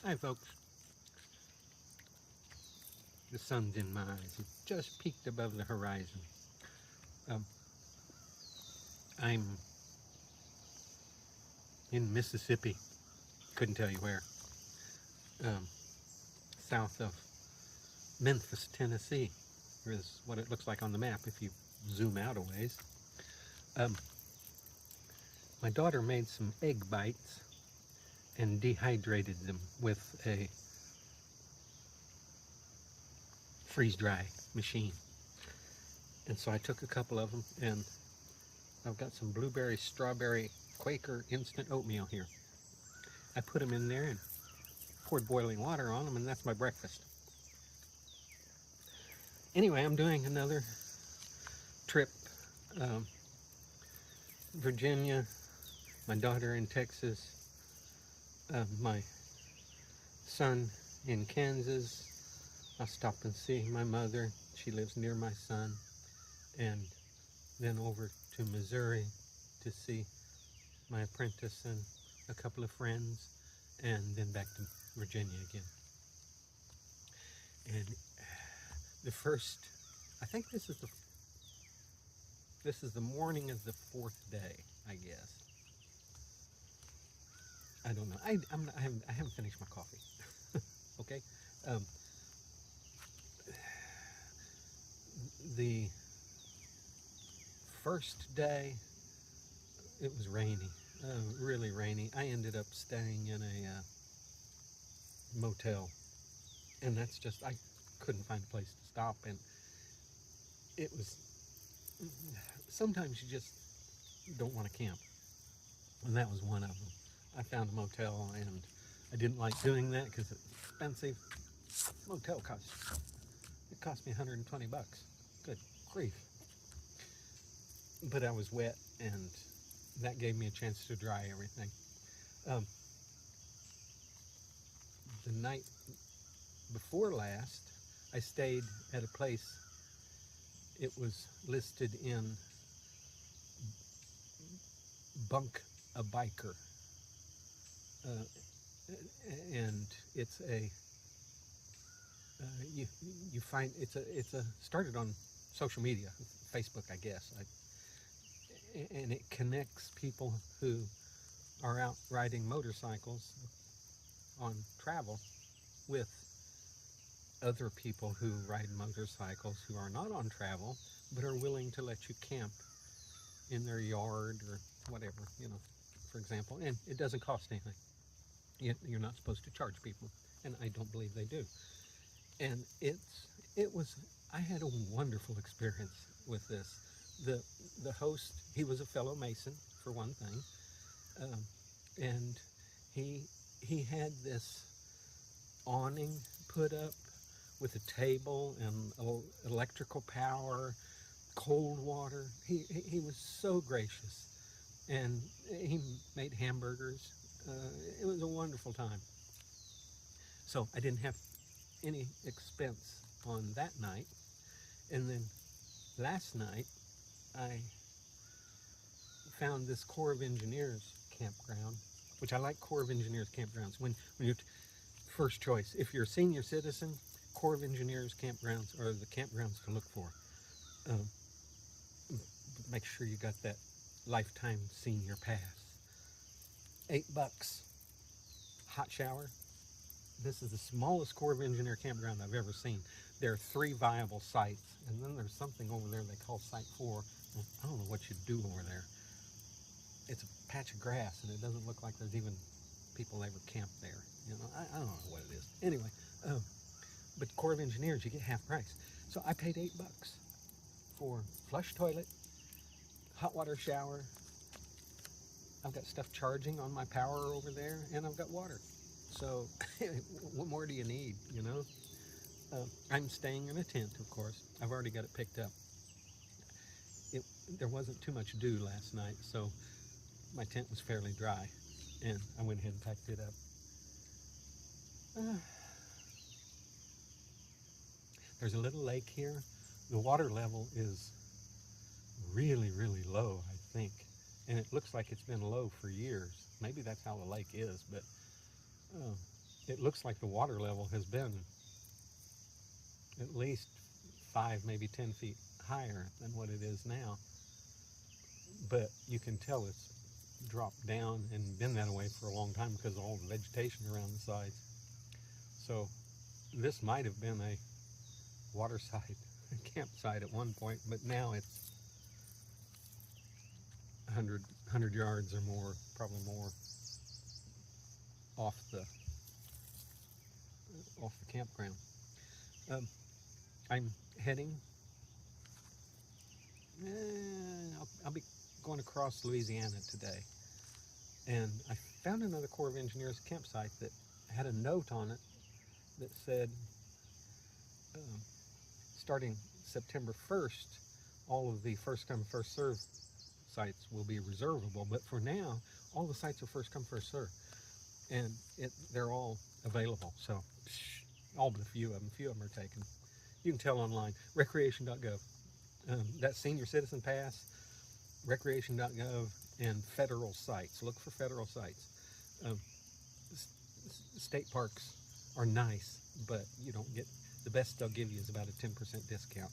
Hi folks, the sun's in my eyes. It just peeked above the horizon. Um, I'm in Mississippi, couldn't tell you where, um, south of Memphis, Tennessee, is what it looks like on the map if you zoom out a ways. Um, my daughter made some egg bites and dehydrated them with a freeze-dry machine. And so I took a couple of them, and I've got some blueberry, strawberry, Quaker instant oatmeal here. I put them in there and poured boiling water on them, and that's my breakfast. Anyway, I'm doing another trip. Um, Virginia, my daughter in Texas, my son in Kansas. I'll stop and see my mother. She lives near my son. And then over to Missouri to see my apprentice and a couple of friends. And then back to Virginia again. And the first, I think this is the morning of the fourth day, I guess. I don't know. I haven't finished my coffee. Okay. Um, the first day, it was rainy, really rainy. I ended up staying in a motel, and that's just I couldn't find a place to stop, and it was. Sometimes you just don't want to camp, and that was one of them. I found a motel, and I didn't like doing that because it's expensive. Motel cost me 120 bucks. Good grief. But I was wet, and that gave me a chance to dry everything. Um, the night before last, I stayed at a place. It was listed in Bunk a Biker, uh, and it's a you you find it's a started on social media, Facebook, I guess. And it connects people who are out riding motorcycles on travel with other people who ride motorcycles who are not on travel but are willing to let you camp in their yard or whatever, for example. And it doesn't cost anything. You're not supposed to charge people, and I don't believe they do. And it was I had a wonderful experience with this. The host, he was a fellow Mason for one thing, um, and he he had this awning put up with a table and electrical power, cold water. He was so gracious, and he made hamburgers. It was a wonderful time. So I didn't have any expense on that night. And then last night, I found this Corps of Engineers campground, which I like Corps of Engineers campgrounds. When you first choice, if you're a senior citizen, Corps of Engineers campgrounds are the campgrounds to look for. Um, make sure you got that lifetime senior pass. $8, hot shower. This is the smallest Corps of Engineer campground I've ever seen. There are 3 viable sites, and then there's something over there they call Site 4. I don't know what you do over there. It's a patch of grass, and it doesn't look like there's even people ever camp there. I don't know what it is. Anyway, but Corps of Engineers, you get half price. So I paid $8 for flush toilet, hot water shower. I've got stuff charging on my power over there, and I've got water. So what more do you need, I'm staying in a tent, of course. I've already got it picked up. There wasn't too much dew last night, so my tent was fairly dry, and I went ahead and packed it up. There's a little lake here. The water level is really, really low, I think, and it looks like it's been low for years. Maybe that's how the lake is, but it looks like the water level has been at least 5, maybe 10 feet higher than what it is now. But you can tell it's dropped down and been that way for a long time because of all the vegetation around the sides. So this might have been a waterside campsite at one point, but now it's 100 yards or more, probably more, off the campground. I'm heading, I'll be going across Louisiana today, and I found another Corps of Engineers campsite that had a note on it that said starting September 1st, all of the first come first serve sites will be reservable, but for now all the sites are first come first serve, and they're all available. So all but a few of them are taken. You can tell online, recreation.gov. That senior citizen pass, recreation.gov, and federal sites. Look for federal sites. State parks are nice, but you don't get, the best they'll give you is about a 10% discount.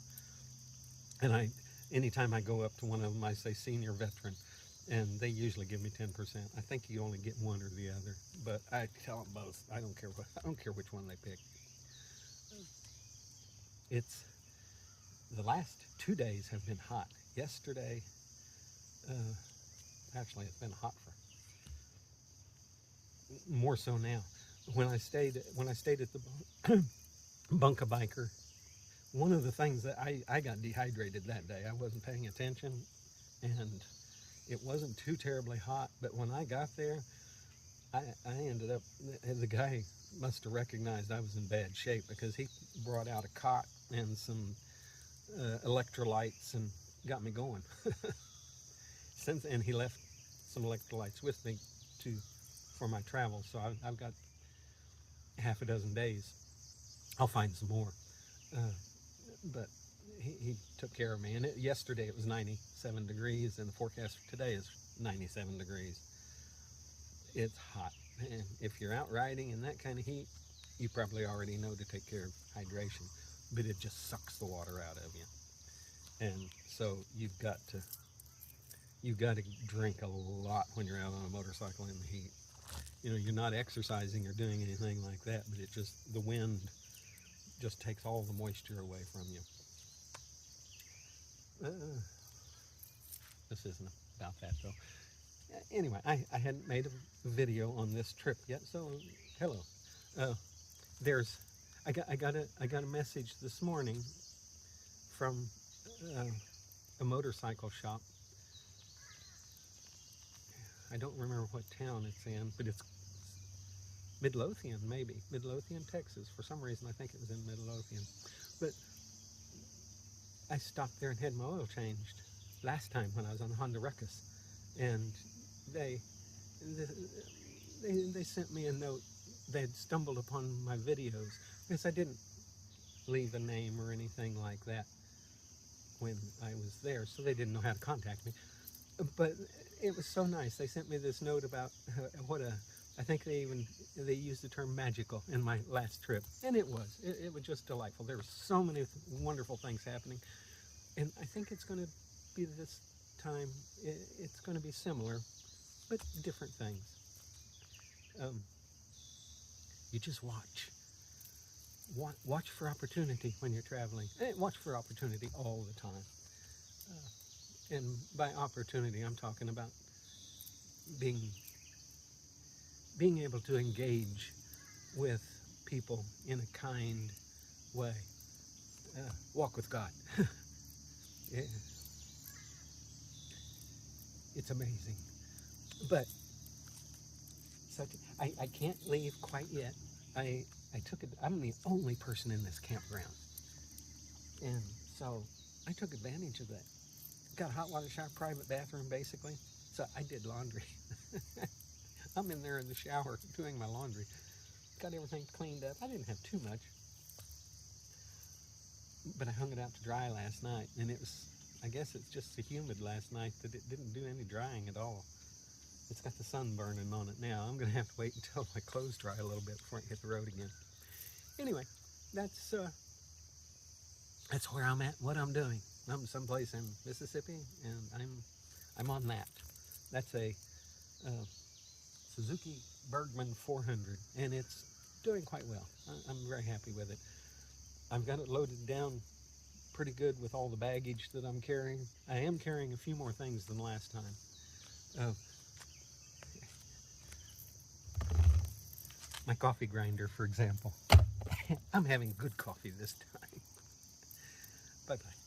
And anytime I go up to one of them, I say senior veteran, and they usually give me 10%. I think you only get one or the other, but I tell them both. I don't care which one they pick. The last 2 days have been hot. Yesterday, actually it's been hot for more so now. When I stayed at the Bunka Biker, one of the things that I got dehydrated that day. I wasn't paying attention, and it wasn't too terribly hot, but when I got there, I ended up, the guy must have recognized I was in bad shape because he brought out a cot and some electrolytes and got me going. And he left some electrolytes with me for my travels, so I've got half a dozen days. I'll find some more, but he took care of me. And yesterday it was 97 degrees, and the forecast for today is 97 degrees. It's hot, and if you're out riding in that kind of heat, you probably already know to take care of hydration, but it just sucks the water out of you. And so you've got to drink a lot when you're out on a motorcycle in the heat. You know, you're not exercising or doing anything like that, but the wind just takes all the moisture away from you. This isn't about that though. Anyway, I hadn't made a video on this trip yet, so hello. I got a message this morning from a motorcycle shop. I don't remember what town it's in, but it's Midlothian, maybe. Midlothian, Texas. For some reason, I think it was in Midlothian. But I stopped there and had my oil changed last time when I was on the Honda Ruckus. And they sent me a note. They had stumbled upon my videos, because I didn't leave a name or anything like that when I was there, so they didn't know how to contact me. But it was so nice. They sent me this note about I think they used the term magical in my last trip, and it was just delightful. There were so many wonderful things happening, and I think it's going to be this time. It's going to be similar, but different things. You just watch for opportunity when you're traveling. Watch for opportunity all the time. And by opportunity, I'm talking about being able to engage with people in a kind way. Walk with God. It's amazing. But I can't leave quite yet. I'm the only person in this campground, and so I took advantage of that. Got a hot water shower, private bathroom basically, so I did laundry. I'm in there in the shower doing my laundry. Got everything cleaned up. I didn't have too much, but I hung it out to dry last night, and I guess it's just so humid last night that it didn't do any drying at all. It's got the sun burning on it now. I'm going to have to wait until my clothes dry a little bit before I hit the road again. Anyway, that's where I'm at, what I'm doing. I'm someplace in Mississippi, and I'm on that. That's a Suzuki Burgman 400, and it's doing quite well. I'm very happy with it. I've got it loaded down pretty good with all the baggage that I'm carrying. I am carrying a few more things than last time. My coffee grinder, for example. I'm having good coffee this time. Bye-bye.